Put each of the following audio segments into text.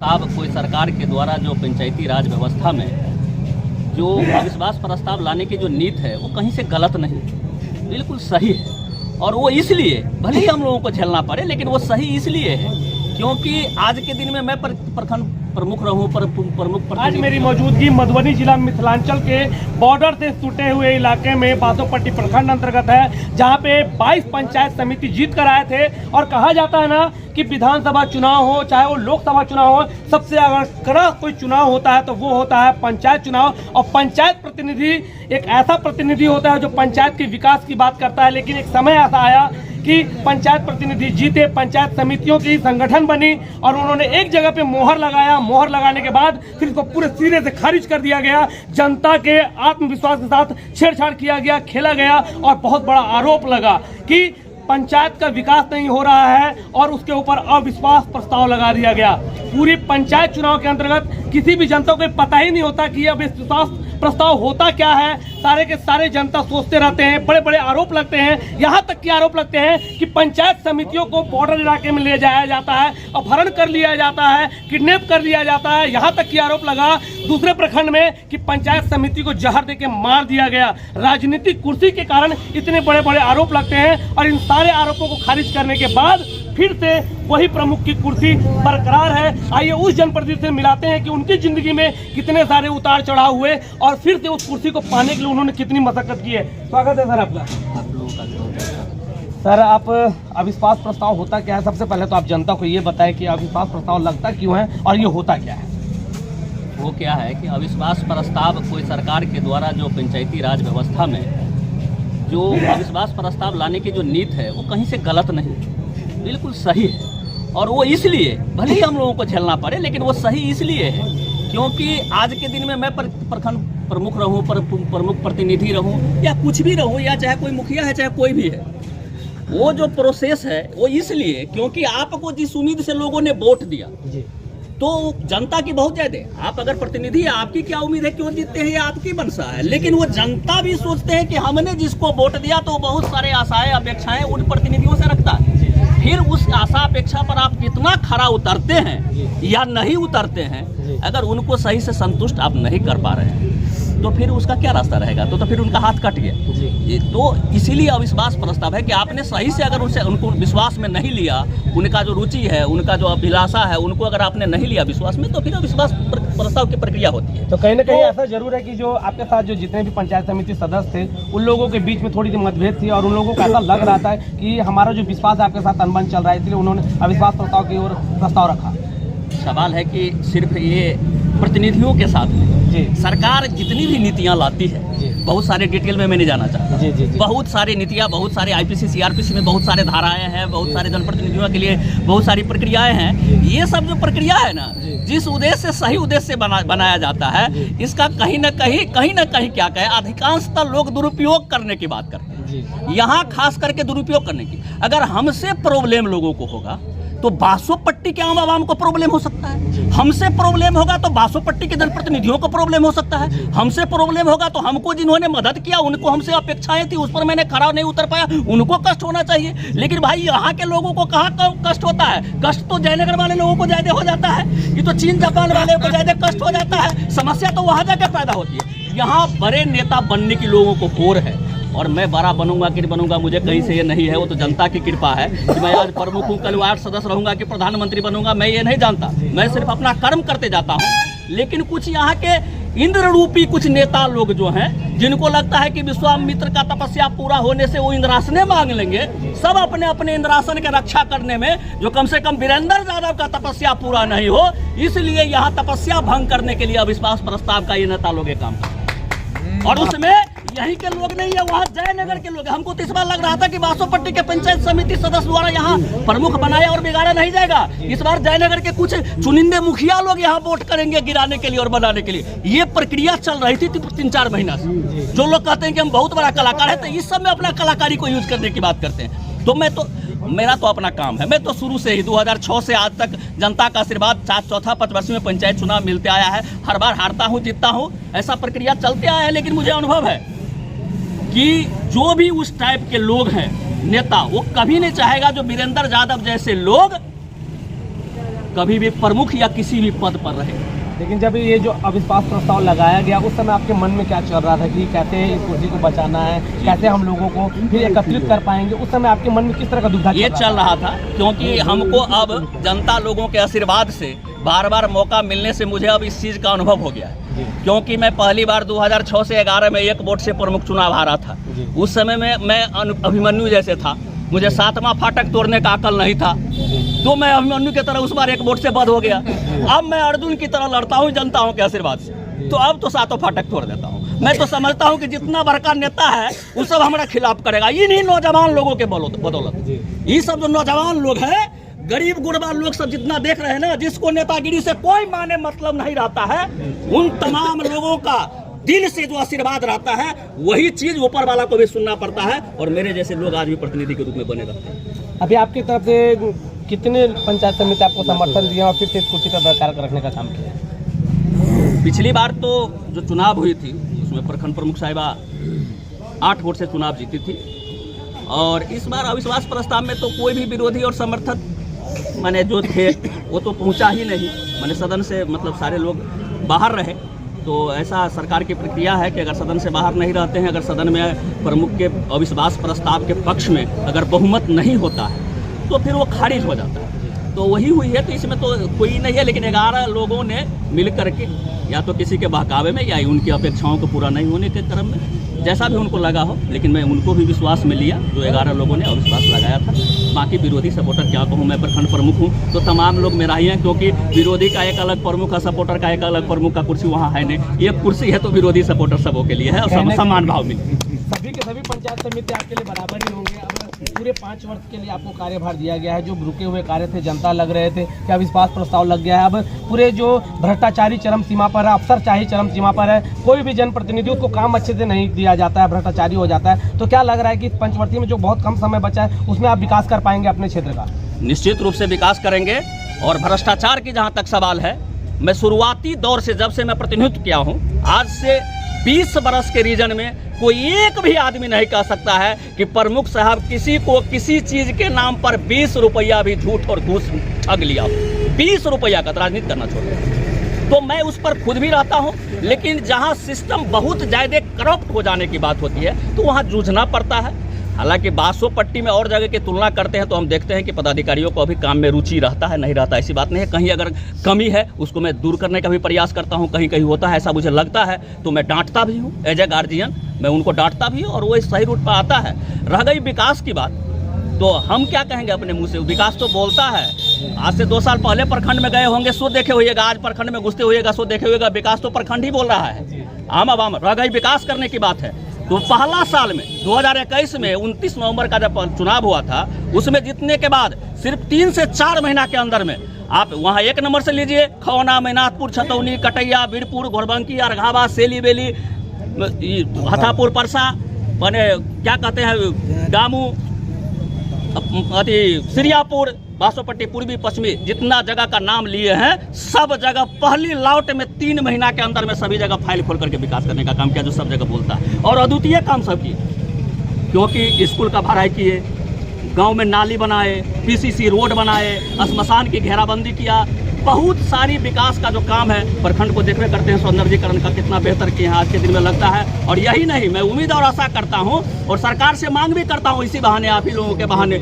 अब कोई सरकार के द्वारा जो पंचायती राज व्यवस्था में जो अविश्वास प्रस्ताव लाने की जो नीति है वो कहीं से गलत नहीं, बिल्कुल सही है। और वो इसलिए भले ही हम लोगों को झेलना पड़े, लेकिन वो सही इसलिए है क्योंकि आज के दिन में मैं प्रखंड प्रमुख रहूं, प्रमुख आज मेरी मौजूदगी मधुबनी जिला मिथिलांचल के बॉर्डर से टूटे हुए इलाके में बासोपट्टी प्रखंड अंतर्गत है, जहां पे 22 पंचायत समिति जीत कर आए थे। और कहा जाता है ना कि विधानसभा चुनाव हो चाहे वो लोकसभा चुनाव हो, सबसे अगर कड़ा कोई चुनाव होता है तो वो होता है पंचायत चुनाव। और पंचायत प्रतिनिधि एक ऐसा प्रतिनिधि होता है जो पंचायत के विकास की बात करता है। लेकिन एक समय ऐसा आया कि पंचायत प्रतिनिधि जीते, पंचायत समितियों की संगठन बनी और उन्होंने एक जगह पे मोहर लगाया। मोहर लगाने के बाद फिर इसको पूरे सिरे से खारिज कर दिया गया। जनता के आत्मविश्वास के साथ छेड़छाड़ किया गया, खेला गया और बहुत बड़ा आरोप लगा कि पंचायत का विकास नहीं हो रहा है और उसके ऊपर अविश्वास प्रस्ताव लगा दिया गया। पूरी पंचायत चुनाव के अंतर्गत किसी भी जनता को पता ही नहीं होता कि अब अविश्वास प्रस्ताव होता क्या है। सारे के सारे जनता सोचते रहते हैं, बड़े बड़े आरोप लगते हैं। यहाँ तक के आरोप लगते हैं कि पंचायत समितियों को बॉर्डर इलाके में ले जाया जाता है, अपहरण कर लिया जाता है, किडनैप कर लिया जाता है। यहाँ तक की आरोप लगा दूसरे प्रखंड में कि पंचायत समिति को जहर देके मार दिया गया। राजनीतिक कुर्सी के कारण इतने बड़े बड़े आरोप लगते हैं और इन सारे आरोपों को खारिज करने के बाद फिर से वही प्रमुख की कुर्सी बरकरार है। आइए उस जनप्रतिनिधि से मिलाते हैं कि उनकी जिंदगी में कितने सारे उतार चढ़ाव हुए और फिर से उस कुर्सी को पाने के लिए उन्होंने कितनी मशक्कत की है। स्वागत है सर आपका। सर, आप अविश्वास प्रस्ताव होता क्या है? सबसे पहले तो आप जनता को ये बताएं कि अविश्वास प्रस्ताव लगता क्यों है और ये होता क्या है। वो क्या है कि अविश्वास प्रस्ताव कोई सरकार के द्वारा जो पंचायती राज व्यवस्था में जो अविश्वास प्रस्ताव लाने की जो नीति है वो कहीं से गलत नहीं, बिल्कुल सही है। और वो इसलिए भले ही हम लोगों को झेलना पड़े, लेकिन वो सही इसलिए है क्योंकि आज के दिन में मैं प्रखंड प्रमुख रहूं, प्रमुख प्रतिनिधि रहूं या कुछ भी रहूं, या चाहे कोई मुखिया है चाहे कोई भी है, वो जो प्रोसेस है वो इसलिए क्योंकि आपको जिस उम्मीद से लोगों ने वोट दिया तो जनता की बहुत ज्यादा, आप अगर प्रतिनिधि है आपकी क्या उम्मीद है, क्यों जीतते हैं, ये आपकी मनसा है। लेकिन वो जनता भी सोचते हैं कि हमने जिसको वोट दिया तो बहुत सारे आशाएं अपेक्षाएं उन प्रतिनिधियों से रखता है। फिर उस आशा अपेक्षा पर आप कितना खरा उतरते हैं या नहीं उतरते हैं, अगर उनको सही से संतुष्ट आप नहीं कर पा रहे हैं तो फिर उसका क्या रास्ता रहेगा। तो फिर उनका हाथ कट गया। तो इसीलिए अविश्वास प्रस्ताव है कि आपने सही से अगर उनको विश्वास में नहीं लिया, उनका जो रुचि है, उनका जो अभिलाषा है, उनको अगर आपने नहीं लिया विश्वास में, तो फिर अविश्वास प्रस्ताव की प्रक्रिया होती है। तो कहीं ना कहीं ऐसा जरूर है कि जो आपके साथ जो जितने भी पंचायत समिति सदस्य थे उन लोगों के बीच में थोड़ी सी मतभेद थी और उन लोगों को ऐसा लग रहा था कि हमारा जो विश्वास आपके साथ अनबन चल रहा है, इसलिए उन्होंने अविश्वास प्रस्ताव की ओर प्रस्ताव रखा। सवाल है कि सिर्फ ये प्रतिनिधियों के साथ में सरकार जितनी भी नीतियां लाती है, बहुत सारे डिटेल में मैं नहीं जाना चाहता, बहुत सारी नीतियां, बहुत सारे आईपीसी सीआरपीसी में बहुत सारे धाराएं हैं, बहुत सारे जनप्रतिनिधियों के लिए बहुत सारी प्रक्रियाएं हैं। ये सब जो प्रक्रिया है ना, जिस उद्देश्य से सही उद्देश्य से बनाया जाता है, इसका कहीं ना कहीं क्या कहे, अधिकांशतः लोग दुरुपयोग करने की बात करते हैं। यहाँ खास करके दुरुपयोग करने की, अगर हमसे प्रॉब्लम लोगों को होगा तो बासोपट्टी के आम आवाम को प्रॉब्लम हो सकता है, हमसे प्रॉब्लम होगा तो बासोपट्टी के जनप्रतिनिधियों को प्रॉब्लम हो सकता है, हमसे प्रॉब्लम होगा तो हमको जिन्होंने मदद किया, उनको हमसे अपेक्षाएं थी, उस पर मैंने खरा नहीं उतर पाया, उनको कष्ट होना चाहिए। लेकिन भाई यहाँ के लोगों को कहाँ कष्ट होता है? कष्ट तो जयनगर वाले लोगों को ज्यादा हो जाता है, ये तो चीन जापान वाले को ज्यादा कष्ट हो जाता है। समस्या तो वहाँ जाकर पैदा होती है। यहाँ बड़े नेता बनने की लोगों को होड़ है और मैं बड़ा बनूंगा कि बनूंगा, मुझे कहीं से ये नहीं है, वो तो जनता की कृपा है कि मैं आज प्रमुख हूँ, कल वार्ड सदस्य रहूंगा कि प्रधानमंत्री बनूंगा, मैं ये नहीं जानता। मैं सिर्फ अपना कर्म करते जाता हूँ। लेकिन कुछ यहाँ के इंद्र रूपी कुछ नेता लोग जो हैं, जिनको लगता है कि विश्वामित्र का तपस्या पूरा होने से वो इंद्रासने मांग लेंगे, सब अपने अपने इंद्रासन की रक्षा करने में, जो कम से कम वीरेंद्र यादव का तपस्या पूरा नहीं हो, इसलिए यहाँ तपस्या भंग करने के लिए अविश्वास प्रस्ताव का ये नेता लोग काम करते हैं। और उसमें यही के लोग नहीं है, वहाँ जयनगर के लोग हैं। हमको तो इस बार लग रहा था कि बासोपट्टी के पंचायत समिति सदस्य द्वारा यहाँ प्रमुख बनाया और बिगाड़ा नहीं जाएगा। इस बार जयनगर के कुछ चुनिंदे मुखिया लोग यहाँ वोट करेंगे गिराने के लिए और बनाने के लिए। ये प्रक्रिया चल रही थी 3-4 महीना से। जो लोग कहते हैं कि हम बहुत बड़ा कलाकार है, तो इस सब में अपना कलाकारी को यूज करने की बात करते हैं। तो मेरा तो अपना काम है, मैं तो शुरू से ही 2006 से आज तक जनता का आशीर्वाद, चौथा 5 वर्ष में पंचायत चुनाव मिलते आया है। हर बार हारता हूँ, जीतता हूँ, ऐसा प्रक्रिया चलते आया है। लेकिन मुझे अनुभव है कि जो भी उस टाइप के लोग हैं नेता, वो कभी नहीं चाहेगा जो वीरेंद्र यादव जैसे लोग कभी भी प्रमुख या किसी भी पद पर रहे। लेकिन जब ये जो अविश्वास प्रस्ताव लगाया गया उस समय आपके मन में क्या चल रहा था कि कैसे इस कुर्सी को बचाना है, कैसे हम लोगों को फिर एकत्रित कर पाएंगे? उस समय आपके मन में किस तरह का दुविधा ये चल रहा था? क्योंकि हमको अब जनता लोगों के आशीर्वाद से बार बार मौका मिलने से मुझे अब इस चीज़ का अनुभव हो गया है। क्योंकि मैं पहली बार 2006 से 11 में एक वोट से प्रमुख चुनाव हारा था। उस समय में मैं अभिमन्यु जैसे था, मुझे 7वां फाटक तोड़ने का अकल नहीं था, तो मैं अभिमन्यु की तरह उस बार एक वोट से बद हो गया। अब मैं अर्जुन की तरह लड़ता हूँ जनताओं के आशीर्वाद से, तो अब तो 7वां फाटक तोड़ देता हूँ। मैं तो समझता हूँ कि जितना बड़का नेता है वो सब हमारा खिलाफ करेगा, इन्हीं नौजवान लोगों के बदौलत। ये सब जो नौजवान लोग हैं, गरीब गुरबा लोग सब जितना देख रहे हैं ना, जिसको नेतागिरी से कोई माने मतलब नहीं रहता है, उन तमाम लोगों का दिल से जो आशीर्वाद रहता है वही चीज ऊपर वाला को भी सुनना पड़ता है, और मेरे जैसे लोग आज भी प्रतिनिधि के रूप में बने रहते हैं। अभी आपकी तरफ से कितने पंचायत समिति आपको समर्थन दिया और फिर से इस कुर्सी पर बरकरार रखने का काम किया? पिछली बार तो जो चुनाव हुई थी उसमें प्रखंड प्रमुख साहिबा 8 वोट से चुनाव जीती थी, और इस बार अविश्वास प्रस्ताव में तो कोई भी विरोधी और समर्थक माने जो थे वो तो पहुंचा ही नहीं। माने सदन से मतलब सारे लोग बाहर रहे। तो ऐसा सरकार की प्रक्रिया है कि अगर सदन से बाहर नहीं रहते हैं, अगर सदन में प्रमुख के अविश्वास प्रस्ताव के पक्ष में अगर बहुमत नहीं होता है तो फिर वो खारिज हो जाता है। तो वही हुई है, तो इसमें तो कोई नहीं है, लेकिन 11 लोगों ने मिल करके या तो किसी के बहकावे में या उनकी अपेक्षाओं को पूरा नहीं होने के क्रम में जैसा भी उनको लगा हो, लेकिन मैं उनको भी विश्वास में लिया जो 11 लोगों ने अविश्वास लगाया था। बाकी विरोधी सपोर्टर क्या कहूँ, मैं प्रखंड प्रमुख हूँ तो तमाम लोग मेरा ही हैं, क्योंकि विरोधी का एक अलग प्रमुख है, सपोर्टर का एक अलग प्रमुख का कुर्सी वहाँ है नहीं। ये कुर्सी है तो विरोधी सपोर्टर सबों के लिए है और समान भाव मिले। सभी के सभी पंचायत समिति आपके लिए बराबर ही होंगे। अब पूरे 5 वर्ष के लिए आपको कार्यभार दिया गया है, जो रुके हुए कार्य थे, जनता लग रहे थे कि अविश्वास प्रस्ताव लग गया है। अब पूरे जो भ्रष्टाचारी चरम सीमा पर है, अफसरशाही चरम सीमा पर है, कोई भी जनप्रतिनिधि उसको काम अच्छे से नहीं दिया जाता है, भ्रष्टाचारी हो जाता है। तो क्या लग रहा है कि इस पंचवर्षीय में जो बहुत कम समय बचा है उसमें आप विकास कर पाएंगे अपने क्षेत्र का? निश्चित रूप से विकास करेंगे। और भ्रष्टाचार की जहाँ तक सवाल है, मैं शुरुआती दौर से जब से मैं प्रतिनिधित्व किया हूँ, आज से 20 बरस के रीजन में कोई एक भी आदमी नहीं कह सकता है कि प्रमुख साहब किसी को किसी चीज के नाम पर 20 रुपया भी झूठ और घूस ठग लिया। 20 रुपया का राजनीति करना छोड़ दिया। तो मैं उस पर खुद भी रहता हूं, लेकिन जहां सिस्टम बहुत ज्यादा करप्ट हो जाने की बात होती है तो वहां जूझना पड़ता है। हालांकि बासोपट्टी में और जगह की तुलना करते हैं तो हम देखते हैं कि पदाधिकारियों को अभी काम में रुचि रहता है, नहीं रहता ऐसी बात नहीं है। कहीं अगर कमी है उसको मैं दूर करने का भी प्रयास करता हूं, कहीं कहीं होता है ऐसा मुझे लगता है तो मैं डांटता भी हूं। एज ए गार्जियन मैं उनको डांटता भी हूं और वो सही रूट पर आता है। रह गई विकास की बात, तो हम क्या कहेंगे अपने मुँह से? विकास तो बोलता है। आज से 2 साल पहले प्रखंड में गए होंगे, सो देखे होइएगा, आज प्रखंड में घुसते होइएगा, सो देखे होइएगा। विकास तो प्रखंड ही बोल रहा है। आम रह गई विकास करने की बात है। तो पहला साल में 2021 में 29 नवंबर का जब चुनाव हुआ था, उसमें जीतने के बाद सिर्फ 3 से 4 महीना के अंदर में आप वहां 1 नंबर से लीजिए, खौना, मैनाथपुर, छतौनी, कटैया, बीरपुर, घोड़बंकी, अरघावा, सेली बेली, हथापुर, परसा, माने क्या कहते हैं, डामू, सिरियापुर, बासोपट्टी, पूर्वी पश्चिमी, जितना जगह का नाम लिए हैं सब जगह पहली लौट में 3 महीना के अंदर में सभी जगह फाइल खोल करके विकास करने का काम किया, जो सब जगह बोलता है। और अद्वितीय काम सब किए, क्योंकि स्कूल का भराई किए, गांव में नाली बनाए, पीसीसी रोड बनाए, श्मशान की घेराबंदी किया। बहुत सारी विकास का जो काम है प्रखंड को देखते करते हैं, सौंदर्यीकरण का कितना बेहतर किए हैं आज के दिन में लगता है। और यही नहीं, मैं उम्मीद और आशा करता हूँ और सरकार से मांग भी करता हूँ इसी बहाने, आप ही लोगों के बहाने,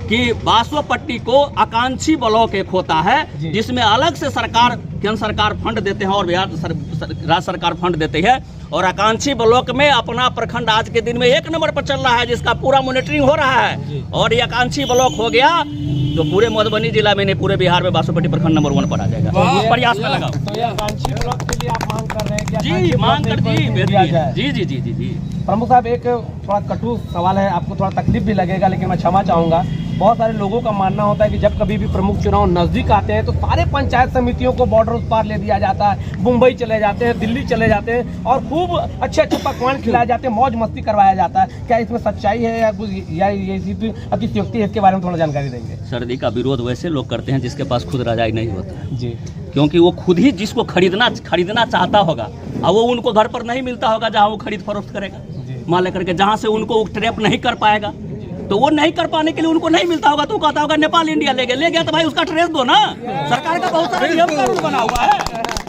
कि बासोपट्टी को आकांक्षी ब्लॉक एक होता है जिसमें अलग से सरकार, केंद्र सरकार फंड देते हैं और बिहार राज्य सरकार फंड देती है। और आकांक्षी ब्लॉक में अपना प्रखंड आज के दिन में 1 नंबर पर चल रहा है, जिसका पूरा मॉनिटरिंग हो रहा है। और ये आकांक्षी ब्लॉक हो गया तो पूरे मधुबनी जिला में नहीं, पूरे बिहार में बासोपट्टी प्रखंड नंबर 1 पर आ जाएगा। प्रयास में लगाओ। तो ये आकांक्षी ब्लॉक के लिए आप मांग कर रहे हैं कि जी, मांग कर जी जी जी जी जी। प्रमुख साहब, एक थोड़ा कटु सवाल है, आपको थोड़ा तकलीफ भी लगेगा लेकिन मैं क्षमा चाहूँगा। बहुत सारे लोगों का मानना होता है कि जब कभी भी प्रमुख चुनाव नज़दीक आते हैं तो सारे पंचायत समितियों को बॉर्डर उस पार ले दिया जाता है, मुंबई चले जाते हैं, दिल्ली चले जाते हैं और खूब अच्छे अच्छे पकवान खिलाए जाते हैं, मौज मस्ती करवाया जाता है। क्या इसमें सच्चाई है या कुछ ये अतिशयोक्ति है? इसके बारे में थोड़ा जानकारी देंगे। सर्दी का विरोध वैसे लोग करते हैं जिसके पास खुद रजाई नहीं होता है जी, क्योंकि वो खुद ही जिसको खरीदना चाहता होगा और वो उनको घर पर नहीं मिलता होगा जहाँ वो खरीद फरोख्त करेगा, मान लेकर के जहाँ से उनको ट्रैप नहीं कर पाएगा। तो वो नहीं कर पाने के लिए उनको नहीं मिलता होगा तो कहता होगा नेपाल इंडिया ले गया तो भाई उसका ट्रेस दो ना। सरकार का बहुत सारा नियम कानून बना हुआ है।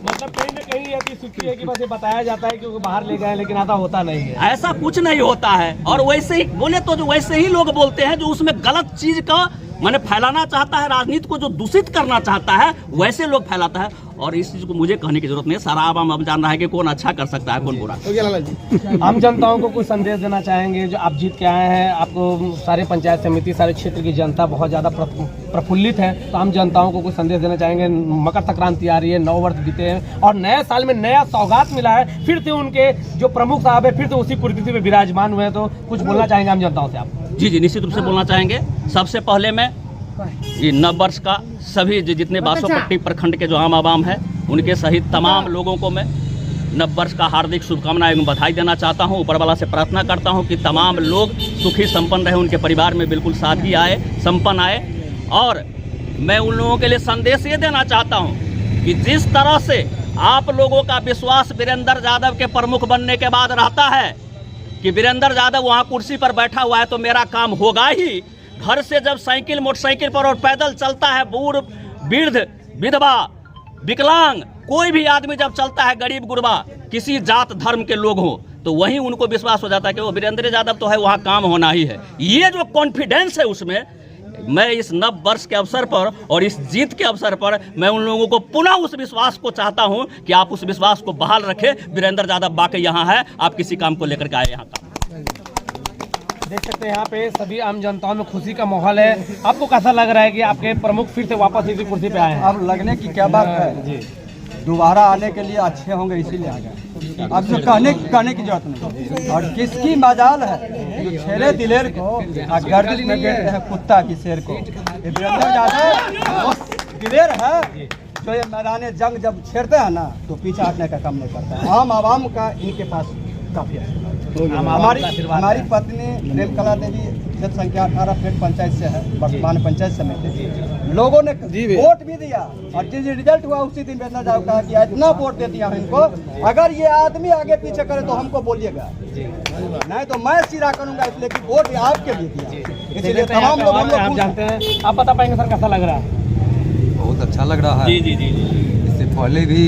मतलब कहीं ना कहीं ऐसी स्थिति है कि बस ये बताया जाता है कि वो बाहर ले गए, लेकिन ऐसा होता नहीं है। ऐसा कुछ नहीं होता है। और वैसे ही बोले तो जो वैसे ही लोग बोलते हैं जो उसमें गलत चीज का मैंने फैलाना चाहता है, राजनीति को जो दूषित करना चाहता है वैसे लोग फैलाता है। और इस चीज को मुझे कहने की जरूरत नहीं है, सारा आवाम अब जान रहा है कि कौन अच्छा कर सकता है कौन बुरा। आम जनताओं को कुछ संदेश देना चाहेंगे? जो आप जीत के आए हैं, आपको सारे पंचायत समिति, सारे क्षेत्र की जनता बहुत ज़्यादा प्रफुल्लित है, तो आम जनताओं को कुछ संदेश देना चाहेंगे? मकर संक्रांति आ रही है, 9 वर्ष बीते हैं और नए साल में नया सौगात मिला है, फिर से उनके जो प्रमुख साहब है फिर से उसी कुर्सी में विराजमान हुए हैं, तो कुछ बोलना चाहेंगे आम जनताओं से आप? जी निश्चित रूप से बोलना चाहेंगे। सबसे पहले मैं ये नव वर्ष का सभी जितने बासोपट्टी प्रखंड के जो आम आवाम है उनके सहित तमाम लोगों को मैं नव वर्ष का हार्दिक शुभकामनाएं एवं बधाई देना चाहता हूं। ऊपर वाला से प्रार्थना करता हूं कि तमाम लोग सुखी संपन्न रहे, उनके परिवार में बिल्कुल सादगी आए, संपन्न आए। और मैं उन लोगों के लिए संदेश ये देना चाहता हूं कि जिस तरह से आप लोगों का विश्वास वीरेंद्र यादव के प्रमुख बनने के बाद रहता है कि वीरेंद्र यादव वहाँ कुर्सी पर बैठा हुआ है तो मेरा काम होगा ही। घर से जब साइकिल मोटरसाइकिल पर और पैदल चलता है, बूढ़ वृद्ध विधवा विकलांग कोई भी आदमी जब चलता है, गरीब गुरबा किसी जात धर्म के लोग हों, तो वहीं उनको विश्वास हो जाता है कि वो वीरेंद्र यादव तो है, वहाँ काम होना ही है। ये जो कॉन्फिडेंस है उसमें मैं इस नव वर्ष के अवसर पर और इस जीत के अवसर पर मैं उन लोगों को पुनः उस विश्वास को चाहता हूं कि आप उस विश्वास को बहाल रखें। वीरेंद्र यादव बाकी यहाँ है, आप किसी काम को लेकर के आए यहाँ का। देख सकते हैं यहाँ पे सभी आम जनताओं में खुशी का माहौल है। आपको कैसा लग रहा है कि आपके प्रमुख फिर से वापस इसी कुर्सी पे आए हैं? अब लगने की क्या बात है जी, दोबारा आने के लिए अच्छे होंगे इसीलिए आ गए। अब जो कहने की जरूरत नहीं। और किसकी मजाल है जो छेड़े दिलेर को गर्दिश में गिरते हैं कुत्ता की शेर को। ये वीरेंद्र यादव वो दिलेर है जो ये मैदान जंग जब छेड़ते हैं ना तो पीछे हटने का काम नहीं करता है। आम आवाम का इनके पास काफी है। हमारी पत्नी प्रेम कला देवी क्षेत्र संख्या 18 फ्लैट पंचायत से है, वर्तमान पंचायत समिति। लोगों ने वोट भी दिया और जिस रिजल्ट हुआ उसी दिन वीरेंद्र यादव कहा कि इतना वोट दे दिया इनको, अगर ये आदमी आगे पीछे करे तो हमको बोलिएगा, नहीं तो मैं सीधा करूंगा, इसलिए कि वोट आपके लिए दिया। इसलिए तमाम लोग आप जानते हैं। आप बता पाएंगे सर कैसा लग रहा है? बहुत अच्छा लग रहा है। जी इससे पहले भी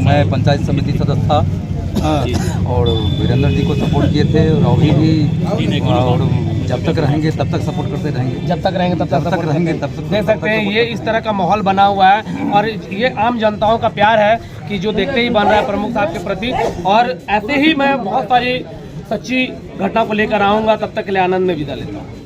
मैं पंचायत समिति सदस्य था और वीरेंद्र जी को सपोर्ट किए थे और अभी भी, और जब तक रहेंगे तब तक सपोर्ट करते रहेंगे। जब तक रहेंगे तब तक रहेंगे तब तक देख सकते हैं। ये इस तरह का माहौल बना हुआ है और ये आम जनताओं का प्यार है कि जो देखते ही बन रहा है प्रमुख साहब के प्रति। और ऐसे ही मैं बहुत सारी सच्ची घटना को लेकर आऊँगा। तब तक के लिए आनंद में विदा लेता हूँ।